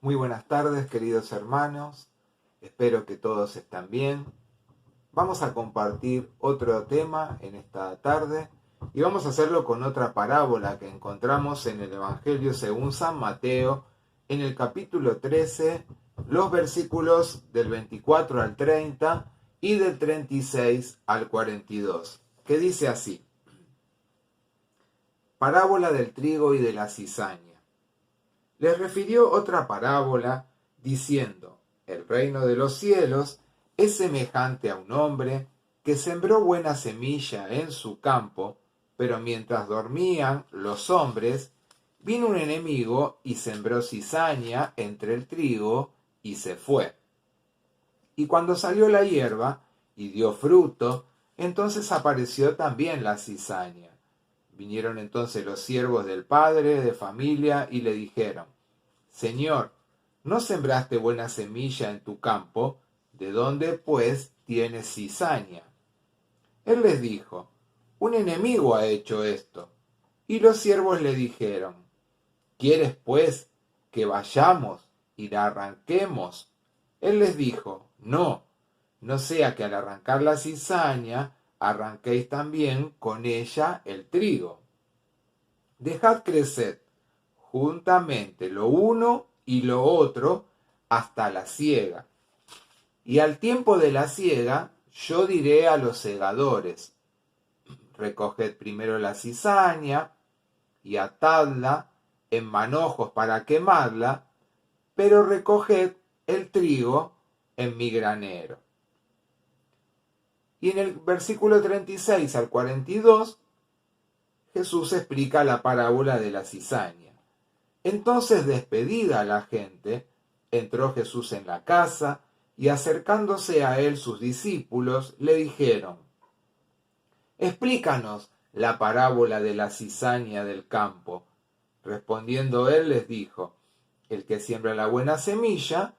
Muy buenas tardes, queridos hermanos. Espero que todos estén bien. Vamos a compartir otro tema en esta tarde y vamos a hacerlo con otra parábola que encontramos en el Evangelio según San Mateo, en el capítulo 13, los versículos del 24 al 30 y del 36 al 42, que dice así: Parábola del trigo y de la cizaña. Les refirió otra parábola diciendo: el reino de los cielos es semejante a un hombre que sembró buena semilla en su campo, pero mientras dormían los hombres, vino un enemigo y sembró cizaña entre el trigo y se fue. Y cuando salió la hierba y dio fruto, entonces apareció también la cizaña. Vinieron entonces los siervos del padre de familia y le dijeron: Señor, ¿no sembraste buena semilla en tu campo? ¿De dónde, pues, tienes cizaña? Él les dijo: un enemigo ha hecho esto. Y los siervos le dijeron: ¿quieres, pues, que vayamos y la arranquemos? Él les dijo: no, no sea que al arrancar la cizaña arranquéis también con ella el trigo. Dejad crecer juntamente lo uno y lo otro hasta la siega. Y al tiempo de la siega, yo diré a los segadores: recoged primero la cizaña y atadla en manojos para quemarla, pero recoged el trigo en mi granero. Y en el versículo 36 al 42, Jesús explica la parábola de la cizaña. Entonces, despedida la gente, entró Jesús en la casa, y acercándose a él sus discípulos le dijeron: explícanos la parábola de la cizaña del campo. Respondiendo él les dijo: el que siembra la buena semilla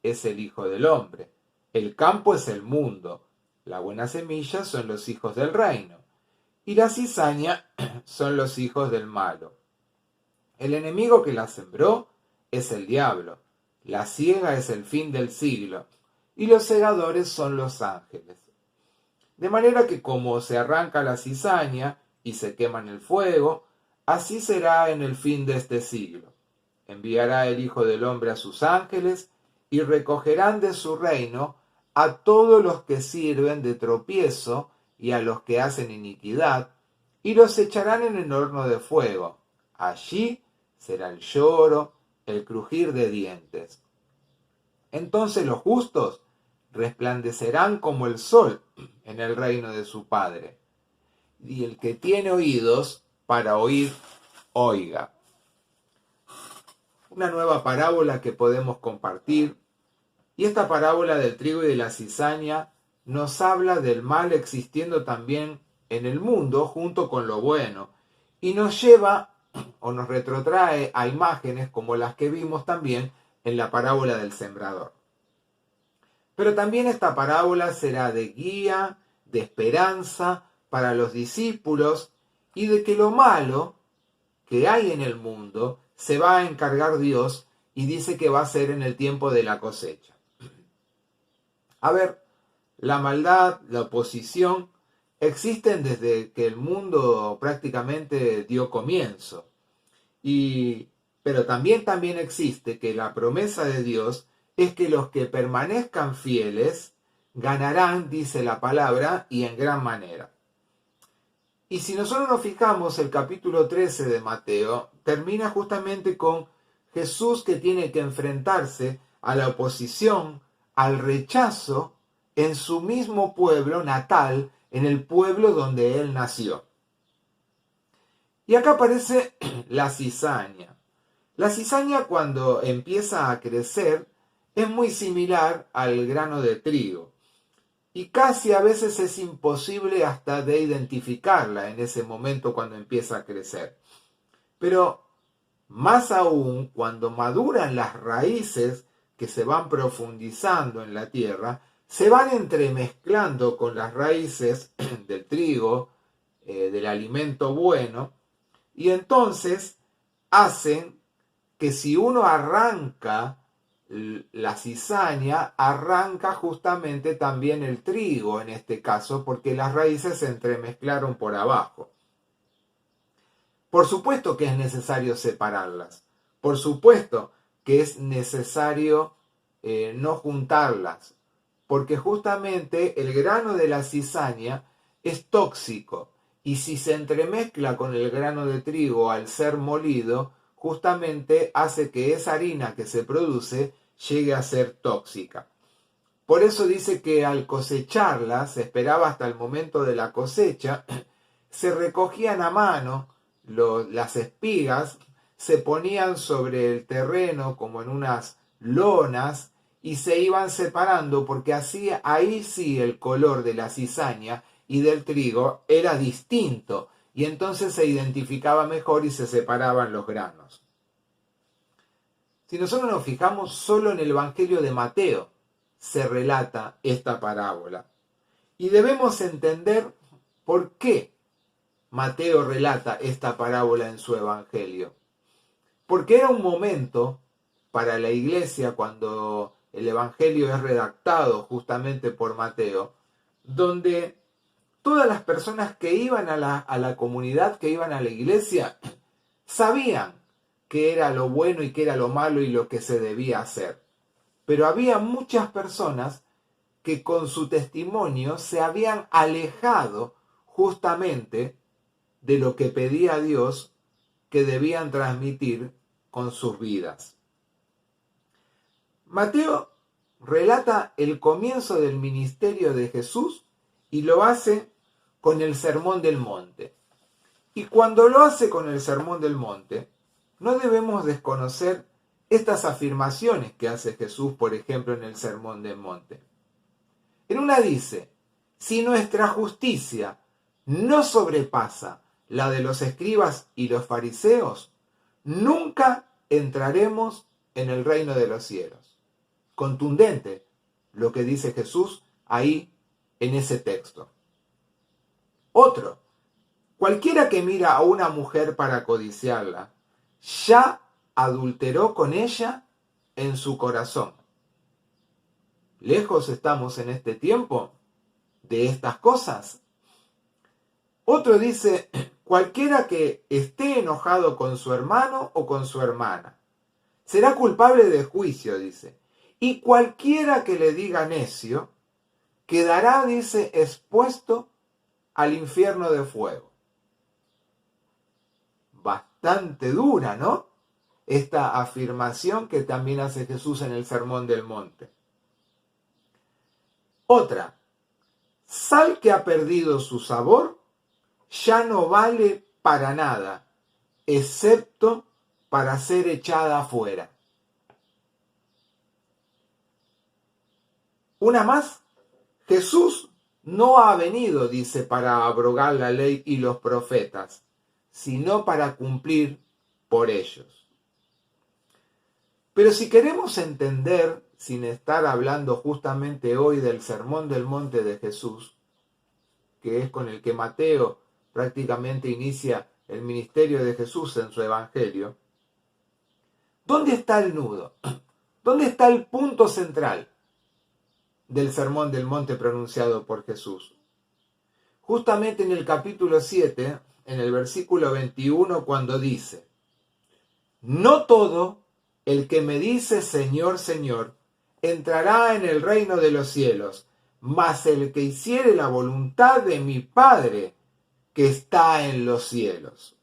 es el Hijo del Hombre. El campo es el mundo. La buena semilla son los hijos del reino. Y la cizaña son los hijos del malo. El enemigo que la sembró es el diablo. La siega es el fin del siglo. Y los segadores son los ángeles. De manera que como se arranca la cizaña y se quema en el fuego, así será en el fin de este siglo. Enviará el Hijo del Hombre a sus ángeles y recogerán de su reino a todos los que sirven de tropiezo y a los que hacen iniquidad, y los echarán en el horno de fuego. Allí será el lloro, el crujir de dientes. Entonces los justos resplandecerán como el sol en el reino de su Padre. Y el que tiene oídos para oír, oiga. Una nueva parábola que podemos compartir. Y esta parábola del trigo y de la cizaña nos habla del mal existiendo también en el mundo junto con lo bueno. Y nos lleva o nos retrotrae a imágenes como las que vimos también en la parábola del sembrador. Pero también esta parábola será de guía, de esperanza para los discípulos y de que lo malo que hay en el mundo se va a encargar Dios, y dice que va a ser en el tiempo de la cosecha. A ver, la maldad, la oposición, existen desde que el mundo prácticamente dio comienzo. Pero también existe que la promesa de Dios es que los que permanezcan fieles ganarán, dice la palabra, y en gran manera. Y si nosotros nos fijamos, el capítulo 13 de Mateo termina justamente con Jesús que tiene que enfrentarse a la oposición, al rechazo en su mismo pueblo natal, en el pueblo donde él nació. Y acá aparece la cizaña. La cizaña, cuando empieza a crecer, es muy similar al grano de trigo. Y casi a veces es imposible hasta de identificarla en ese momento cuando empieza a crecer. Pero más aún cuando maduran las raíces que se van profundizando en la tierra, se van entremezclando con las raíces del trigo, del alimento bueno, y entonces hacen que si uno arranca la cizaña arranca justamente también el trigo en este caso, porque las raíces se entremezclaron por abajo. Por supuesto que es necesario separarlas. Por supuesto que es necesario no juntarlas, porque justamente el grano de la cizaña es tóxico y si se entremezcla con el grano de trigo al ser molido, justamente hace que esa harina que se produce llegue a ser tóxica. Por eso dice que al cosecharla, se esperaba hasta el momento de la cosecha, se recogían a mano las espigas, se ponían sobre el terreno como en unas lonas y se iban separando porque así ahí sí el color de la cizaña y del trigo era distinto y entonces se identificaba mejor y se separaban los granos. Si nosotros nos fijamos, solo en el Evangelio de Mateo se relata esta parábola. Y debemos entender por qué Mateo relata esta parábola en su Evangelio. Porque era un momento para la iglesia, cuando el Evangelio es redactado justamente por Mateo, donde todas las personas que iban a la comunidad, que iban a la iglesia, sabían qué era lo bueno y qué era lo malo y lo que se debía hacer. Pero había muchas personas que con su testimonio se habían alejado justamente de lo que pedía Dios que debían transmitir con sus vidas. Mateo relata el comienzo del ministerio de Jesús y lo hace con el Sermón del Monte. Y cuando lo hace con el Sermón del Monte, no debemos desconocer estas afirmaciones que hace Jesús, por ejemplo, en el Sermón del Monte. En una dice, si nuestra justicia no sobrepasa la de los escribas y los fariseos, nunca entraremos en el reino de los cielos. Contundente lo que dice Jesús ahí en ese texto. Otro, cualquiera que mira a una mujer para codiciarla, ya adulteró con ella en su corazón. Lejos estamos en este tiempo de estas cosas. Otro dice, cualquiera que esté enojado con su hermano o con su hermana, será culpable de juicio, dice. Y cualquiera que le diga necio, quedará, dice, expuesto al infierno de fuego. Bastante dura, ¿no? Esta afirmación que también hace Jesús en el Sermón del Monte. Otra, sal que ha perdido su sabor, ya no vale para nada, excepto para ser echada afuera. Una más, Jesús no ha venido, dice, para abrogar la ley y los profetas, sino para cumplir por ellos. Pero si queremos entender, sin estar hablando justamente hoy del Sermón del Monte de Jesús, que es con el que Mateo prácticamente inicia el ministerio de Jesús en su Evangelio, ¿dónde está el nudo? ¿Dónde está el punto central del Sermón del Monte pronunciado por Jesús? Justamente en el capítulo 7, en el versículo 21, cuando dice, no todo el que me dice Señor, Señor, entrará en el reino de los cielos, mas el que hiciere la voluntad de mi Padre que está en los cielos.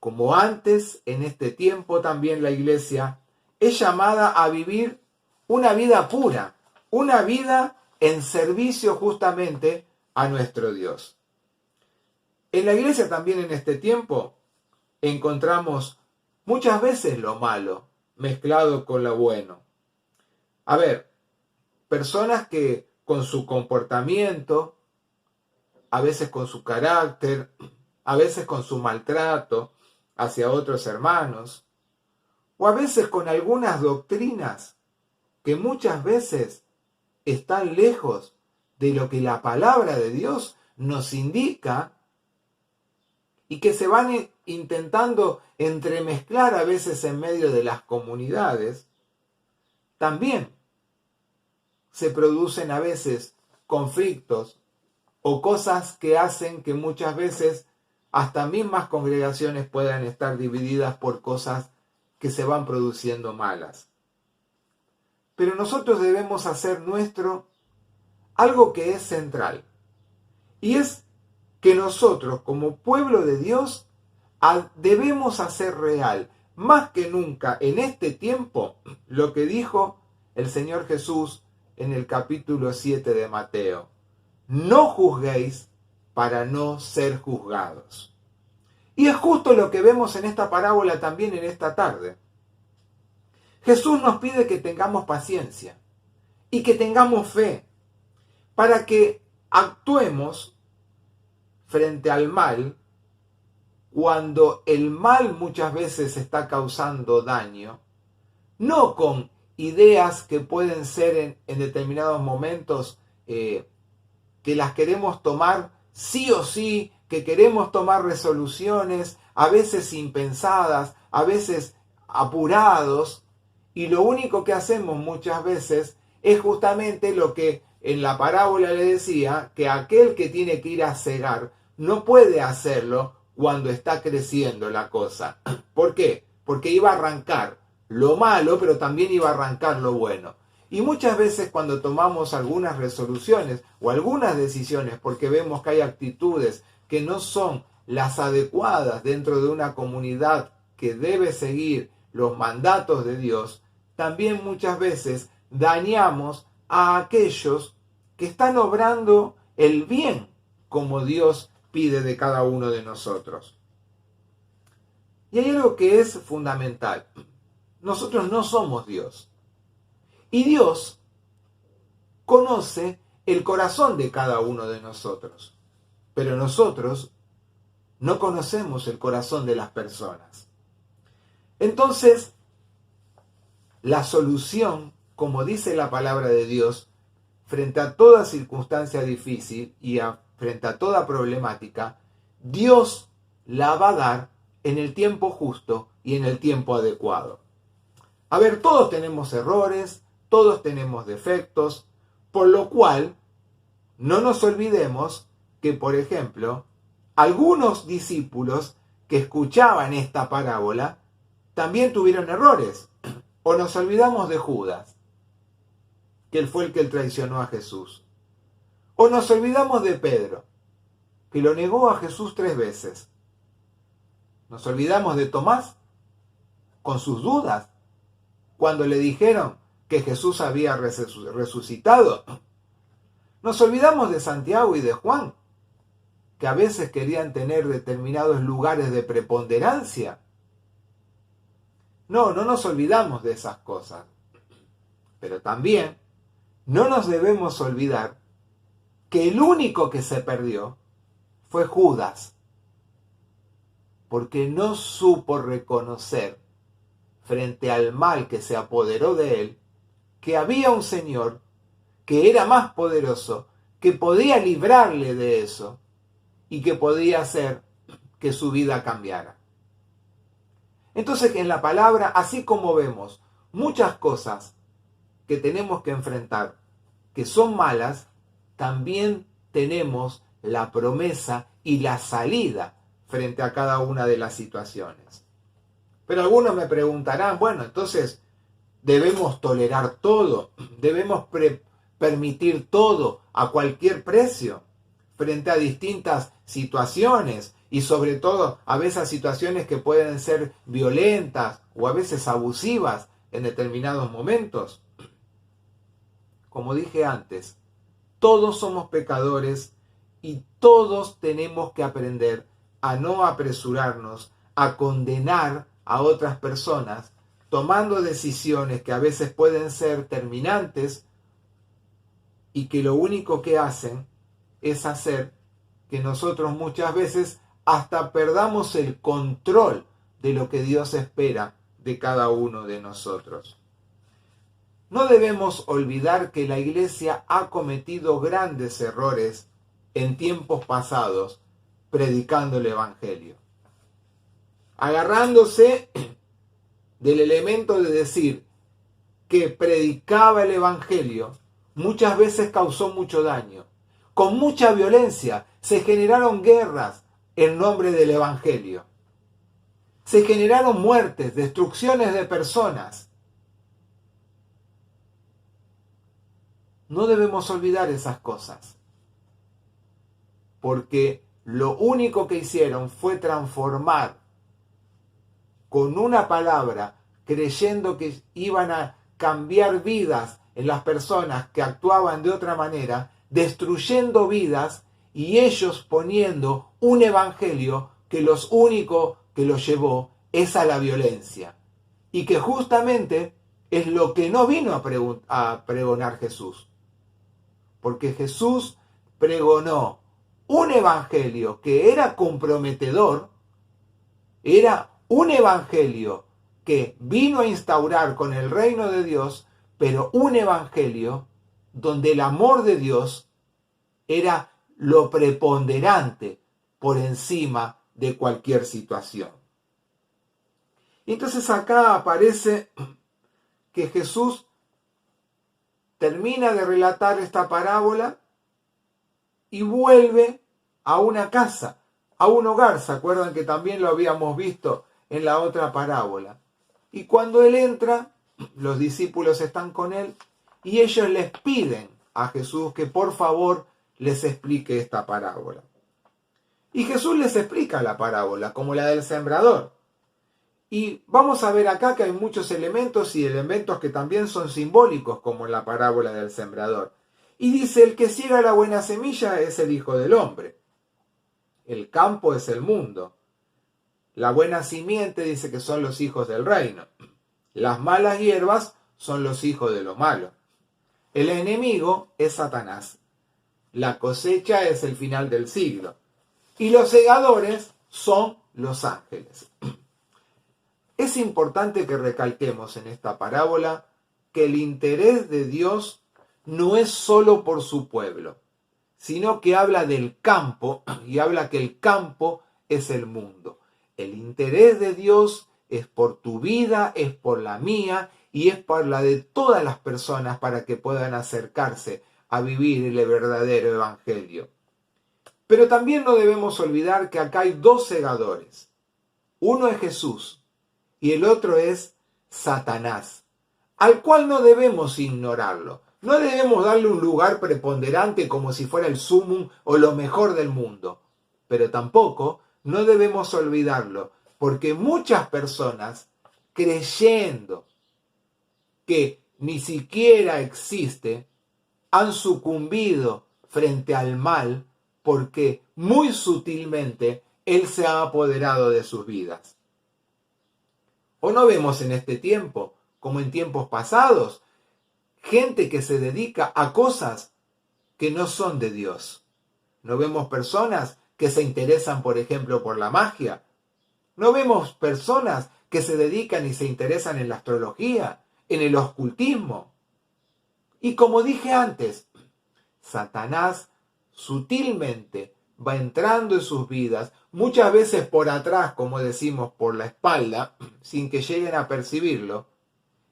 Como antes, en este tiempo también la iglesia es llamada a vivir una vida pura, una vida en servicio justamente a nuestro Dios. En la iglesia también en este tiempo encontramos muchas veces lo malo mezclado con lo bueno. A ver, personas que con su comportamiento, a veces con su carácter, a veces con su maltrato hacia otros hermanos, o a veces con algunas doctrinas que muchas veces están lejos de lo que la palabra de Dios nos indica y que se van intentando entremezclar a veces en medio de las comunidades, también se producen a veces conflictos o cosas que hacen que muchas veces hasta mismas congregaciones puedan estar divididas por cosas que se van produciendo malas. Pero nosotros debemos hacer nuestro algo que es central, y es que nosotros como pueblo de Dios debemos hacer real, más que nunca en este tiempo, lo que dijo el Señor Jesús en el capítulo 7 de Mateo: no juzguéis para no ser juzgados. Y es justo lo que vemos en esta parábola también en esta tarde. Jesús nos pide que tengamos paciencia y que tengamos fe para que actuemos frente al mal cuando el mal muchas veces está causando daño, no con ideas que pueden ser en determinados momentos que las queremos tomar sí o sí, que queremos tomar resoluciones, a veces impensadas, a veces apurados, y lo único que hacemos muchas veces es justamente lo que en la parábola le decía, que aquel que tiene que ir a cegar no puede hacerlo cuando está creciendo la cosa. ¿Por qué? Porque iba a arrancar lo malo, pero también iba a arrancar lo bueno. Y muchas veces cuando tomamos algunas resoluciones o algunas decisiones porque vemos que hay actitudes que no son las adecuadas dentro de una comunidad que debe seguir los mandatos de Dios, también muchas veces dañamos a aquellos que están obrando el bien como Dios pide de cada uno de nosotros. Y hay algo que es fundamental. Nosotros no somos Dios. Y Dios conoce el corazón de cada uno de nosotros. Pero nosotros no conocemos el corazón de las personas. Entonces, la solución, como dice la palabra de Dios, frente a toda circunstancia difícil y frente a toda problemática, Dios la va a dar en el tiempo justo y en el tiempo adecuado. A ver, todos tenemos errores, todos tenemos defectos, por lo cual no nos olvidemos que, por ejemplo, algunos discípulos que escuchaban esta parábola también tuvieron errores. O nos olvidamos de Judas, que él fue el que traicionó a Jesús. O nos olvidamos de Pedro, que lo negó a Jesús 3 veces. Nos olvidamos de Tomás, con sus dudas, cuando le dijeron que Jesús había resucitado. Nos olvidamos de Santiago y de Juan, que a veces querían tener determinados lugares de preponderancia. No nos olvidamos de esas cosas. Pero también no nos debemos olvidar que el único que se perdió fue Judas, porque no supo reconocer frente al mal que se apoderó de él, que había un Señor que era más poderoso, que podía librarle de eso y que podía hacer que su vida cambiara. Entonces, en la palabra, así como vemos muchas cosas que tenemos que enfrentar, que son malas, también tenemos la promesa y la salida frente a cada una de las situaciones. Pero algunos me preguntarán, bueno, entonces, ¿debemos tolerar todo? ¿Debemos permitir todo a cualquier precio frente a distintas situaciones? Y sobre todo a veces situaciones que pueden ser violentas o a veces abusivas en determinados momentos. Como dije antes, todos somos pecadores y todos tenemos que aprender a no apresurarnos a condenar a otras personas tomando decisiones que a veces pueden ser terminantes y que lo único que hacen es hacer que nosotros muchas veces hasta perdamos el control de lo que Dios espera de cada uno de nosotros. No debemos olvidar que la Iglesia ha cometido grandes errores en tiempos pasados predicando el Evangelio. Agarrándose del elemento de decir que predicaba el Evangelio muchas veces causó mucho daño. Con mucha violencia se generaron guerras en nombre del Evangelio. Se generaron muertes, destrucciones de personas. No debemos olvidar esas cosas, porque lo único que hicieron fue transformar con una palabra, creyendo que iban a cambiar vidas en las personas que actuaban de otra manera, destruyendo vidas y ellos poniendo un evangelio que los único que los llevó es a la violencia. Y que justamente es lo que no vino a pregonar Jesús. Porque Jesús pregonó un evangelio que era comprometedor, era un evangelio que vino a instaurar con el reino de Dios, pero un evangelio donde el amor de Dios era lo preponderante por encima de cualquier situación. Y entonces acá aparece que Jesús termina de relatar esta parábola y vuelve a una casa, a un hogar. ¿Se acuerdan que también lo habíamos visto en la otra parábola? Y cuando él entra, los discípulos están con él y ellos les piden a Jesús que por favor les explique esta parábola. Y Jesús les explica la parábola, como la del sembrador. Y vamos a ver acá que hay muchos elementos y elementos que también son simbólicos, como en la parábola del sembrador. Y dice, el que ciega la buena semilla es el Hijo del Hombre. El campo es el mundo. La buena simiente dice que son los hijos del reino. Las malas hierbas son los hijos de lo malo. El enemigo es Satanás. La cosecha es el final del siglo. Y los segadores son los ángeles. Es importante que recalquemos en esta parábola que el interés de Dios no es solo por su pueblo, sino que habla del campo y habla que el campo es el mundo. El interés de Dios es por tu vida, es por la mía y es por la de todas las personas para que puedan acercarse a vivir el verdadero evangelio. Pero también no debemos olvidar que acá hay dos segadores. Uno es Jesús y el otro es Satanás, al cual no debemos ignorarlo. No debemos darle un lugar preponderante como si fuera el sumum o lo mejor del mundo. Pero tampoco no debemos olvidarlo, porque muchas personas, creyendo que ni siquiera existe, han sucumbido frente al mal porque muy sutilmente él se ha apoderado de sus vidas. ¿O no vemos en este tiempo, como en tiempos pasados, gente que se dedica a cosas que no son de Dios? ¿No vemos personas que se interesan, por ejemplo, por la magia? ¿No vemos personas que se dedican y se interesan en la astrología, en el ocultismo? Y como dije antes, Satanás sutilmente va entrando en sus vidas, muchas veces por atrás, como decimos, por la espalda, sin que lleguen a percibirlo,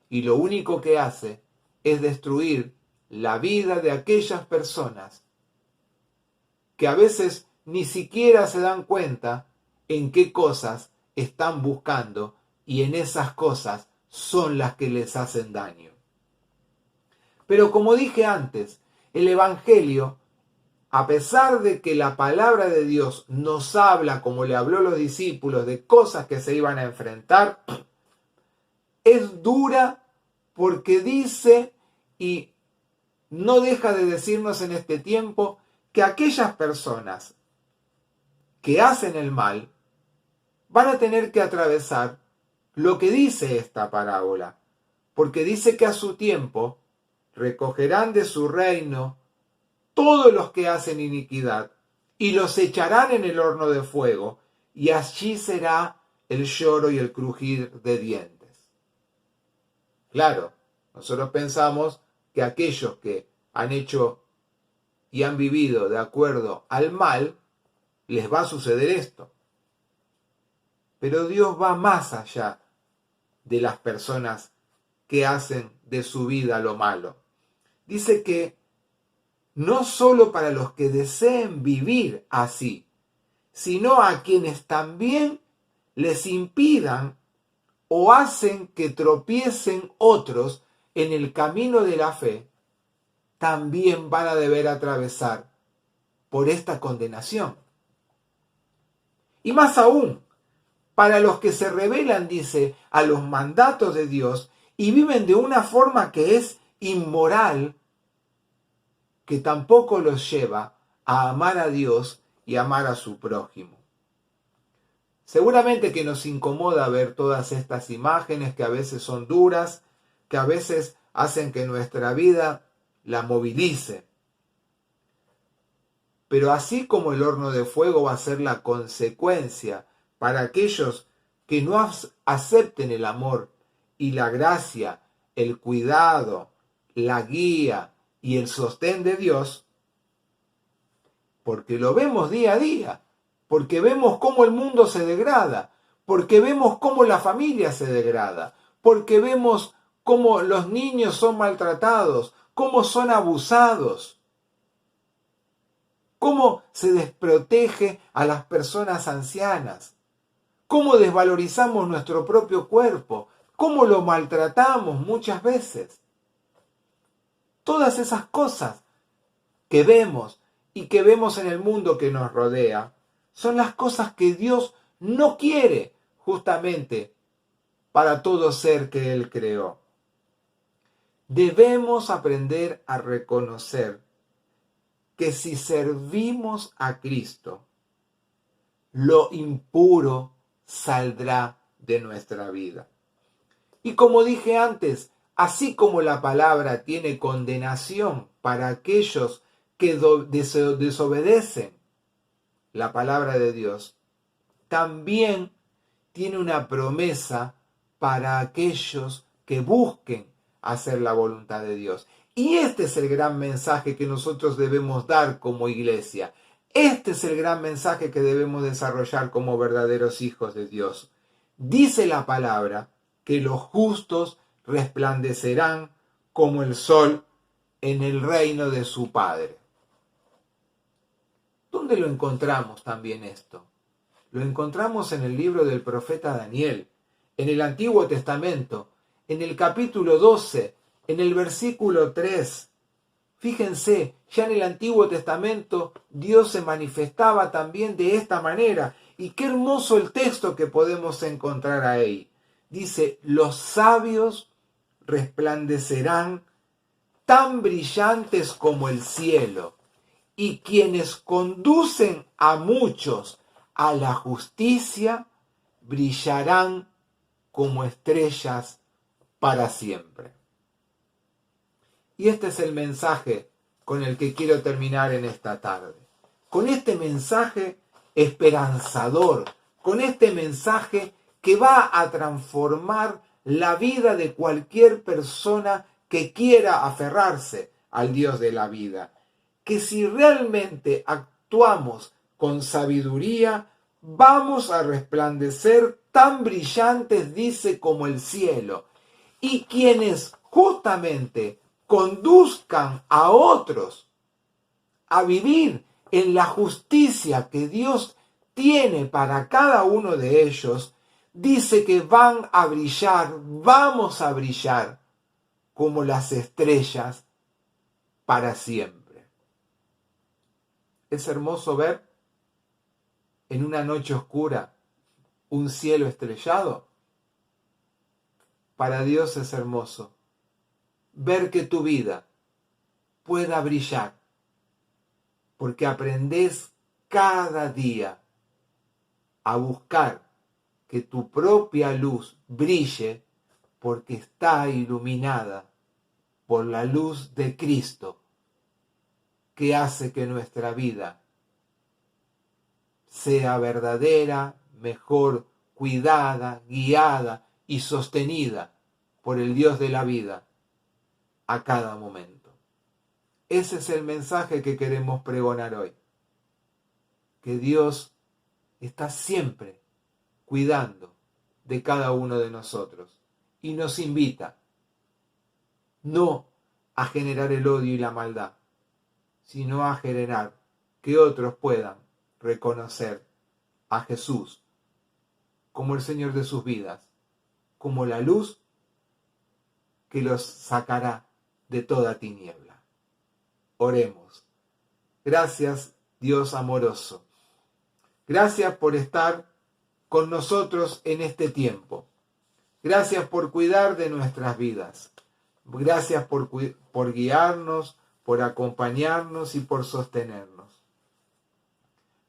y lo único que hace es destruir la vida de aquellas personas que a veces ni siquiera se dan cuenta en qué cosas están buscando y en esas cosas son las que les hacen daño. Pero como dije antes, el Evangelio, a pesar de que la palabra de Dios nos habla, como le habló a los discípulos, de cosas que se iban a enfrentar, es dura porque dice y no deja de decirnos en este tiempo que aquellas personas que hacen el mal van a tener que atravesar lo que dice esta parábola, porque dice que a su tiempo recogerán de su reino todos los que hacen iniquidad y los echarán en el horno de fuego, y allí será el lloro y el crujir de dientes. Claro, nosotros pensamos que aquellos que han hecho y han vivido de acuerdo al mal, les va a suceder esto. Pero Dios va más allá de las personas que hacen de su vida lo malo. Dice que no solo para los que deseen vivir así, sino a quienes también les impidan o hacen que tropiecen otros en el camino de la fe, también van a deber atravesar por esta condenación. Y más aún, para los que se rebelan, dice, a los mandatos de Dios y viven de una forma que es inmoral, que tampoco los lleva a amar a Dios y amar a su prójimo. Seguramente que nos incomoda ver todas estas imágenes que a veces son duras, que a veces hacen que nuestra vida la movilice. Pero así como el horno de fuego va a ser la consecuencia para aquellos que no acepten el amor y la gracia, el cuidado, la guía y el sostén de Dios, porque lo vemos día a día, porque vemos cómo el mundo se degrada, porque vemos cómo la familia se degrada, porque vemos cómo los niños son maltratados, cómo son abusados, cómo se desprotege a las personas ancianas, cómo desvalorizamos nuestro propio cuerpo, cómo lo maltratamos muchas veces. Todas esas cosas que vemos y que vemos en el mundo que nos rodea son las cosas que Dios no quiere justamente para todo ser que Él creó. Debemos aprender a reconocer que si servimos a Cristo, lo impuro saldrá de nuestra vida. Y como dije antes, así como la palabra tiene condenación para aquellos que desobedecen la palabra de Dios, también tiene una promesa para aquellos que busquen hacer la voluntad de Dios. Y este es el gran mensaje que nosotros debemos dar como iglesia. Este es el gran mensaje que debemos desarrollar como verdaderos hijos de Dios. Dice la palabra que los justos resplandecerán como el sol en el reino de su Padre. ¿Dónde lo encontramos también esto? Lo encontramos en el libro del profeta Daniel, en el Antiguo Testamento, en el capítulo 12, en el versículo 3. Fíjense, ya en el Antiguo Testamento Dios se manifestaba también de esta manera. Y qué hermoso el texto que podemos encontrar ahí. Dice, los sabios resplandecerán tan brillantes como el cielo, y quienes conducen a muchos a la justicia brillarán como estrellas para siempre. Y este es el mensaje con el que quiero terminar en esta tarde. Con este mensaje esperanzador, con este mensaje que va a transformar la vida de cualquier persona que quiera aferrarse al Dios de la vida. Que si realmente actuamos con sabiduría, vamos a resplandecer tan brillantes, dice, como el cielo. Y quienes justamente conduzcan a otros a vivir en la justicia que Dios tiene para cada uno de ellos, dice que van a brillar, vamos a brillar como las estrellas para siempre. Es hermoso ver en una noche oscura un cielo estrellado. Para Dios es hermoso ver que tu vida pueda brillar, porque aprendés cada día a buscar que tu propia luz brille, porque está iluminada por la luz de Cristo, que hace que nuestra vida sea verdadera, mejor cuidada, guiada y sostenida por el Dios de la vida a cada momento. Ese es el mensaje que queremos pregonar hoy. Que Dios está siempre cuidando de cada uno de nosotros y nos invita no a generar el odio y la maldad, sino a generar que otros puedan reconocer a Jesús como el Señor de sus vidas, como la luz que los sacará de toda tiniebla. Oremos. Gracias, Dios amoroso. Gracias por estar con nosotros en este tiempo. Gracias por cuidar de nuestras vidas. Gracias por guiarnos, por acompañarnos y por sostenernos.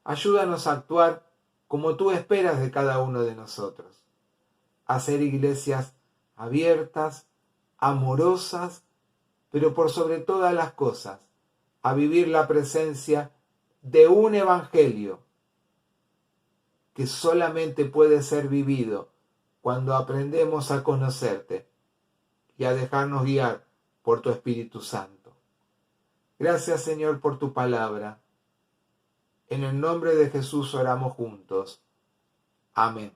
Ayúdanos a actuar como tú esperas de cada uno de nosotros. A ser iglesias abiertas, amorosas, pero por sobre todas las cosas, a vivir la presencia de un evangelio que solamente puede ser vivido cuando aprendemos a conocerte y a dejarnos guiar por tu Espíritu Santo. Gracias, Señor, por tu palabra. En el nombre de Jesús oramos juntos. Amén.